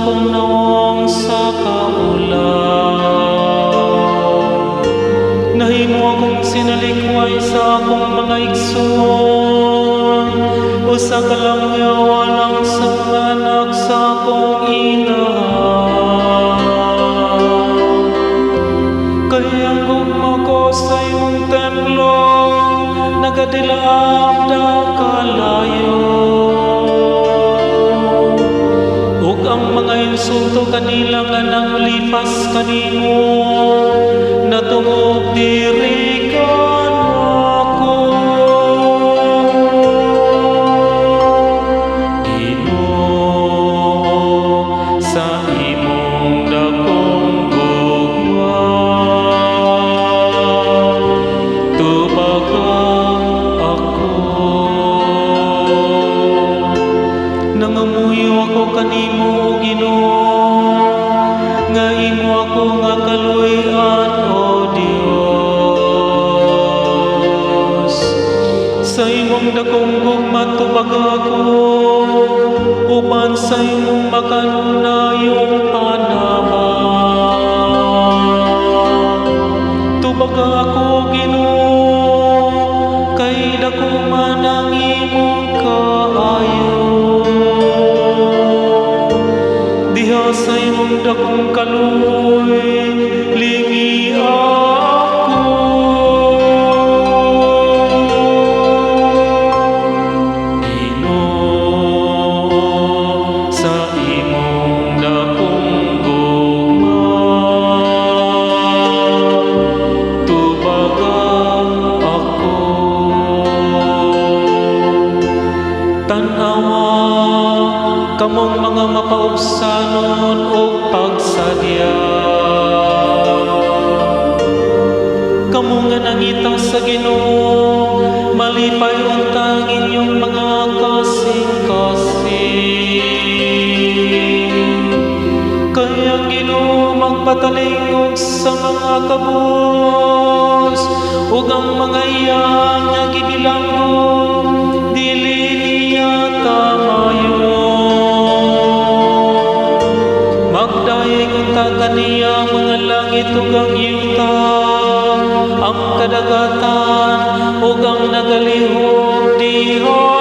akong naong sa kaulan. Nahimo akong sinalikway sa akong mga igsoon, usa ka lang yawa lang sa mga anak sa akong inahan. Kaya gugma ko sa imong templo, nagadilaam da kalayo. Ug ang mga insulto kanila nga nang lipas kanimo, natungog diri kan ako. Ginoo, sa imong dakong gugma, tubaga ako. Nangamuyo ako kanimo, Ginoo, nga imo ako nga kaluy-an, o Dios. Sa imong dakong gugma tubaga ako, uban sa imong makanunayong panabang. Tubaga ako, Ginoo, kay dako man ang imong kaayo. Diha sa imong dakong kaluoy, lingi ako. Ginoo, sa imong dakong gugma, tubaga ako. Tan-awa kamong mga mapaubsanon o pagsadya, kamo nga nangita sa Ginoo, malipay untang inyong mga kasing-kasing. Kaya Ginoo magpatalingog sa mga kabus, ug ang mga iyan nga gibilanggo, dili niya tamayon. Magdayeg unta kaniya mga langit ug ang yuta, ang kadagatan ug ang nagalihok diha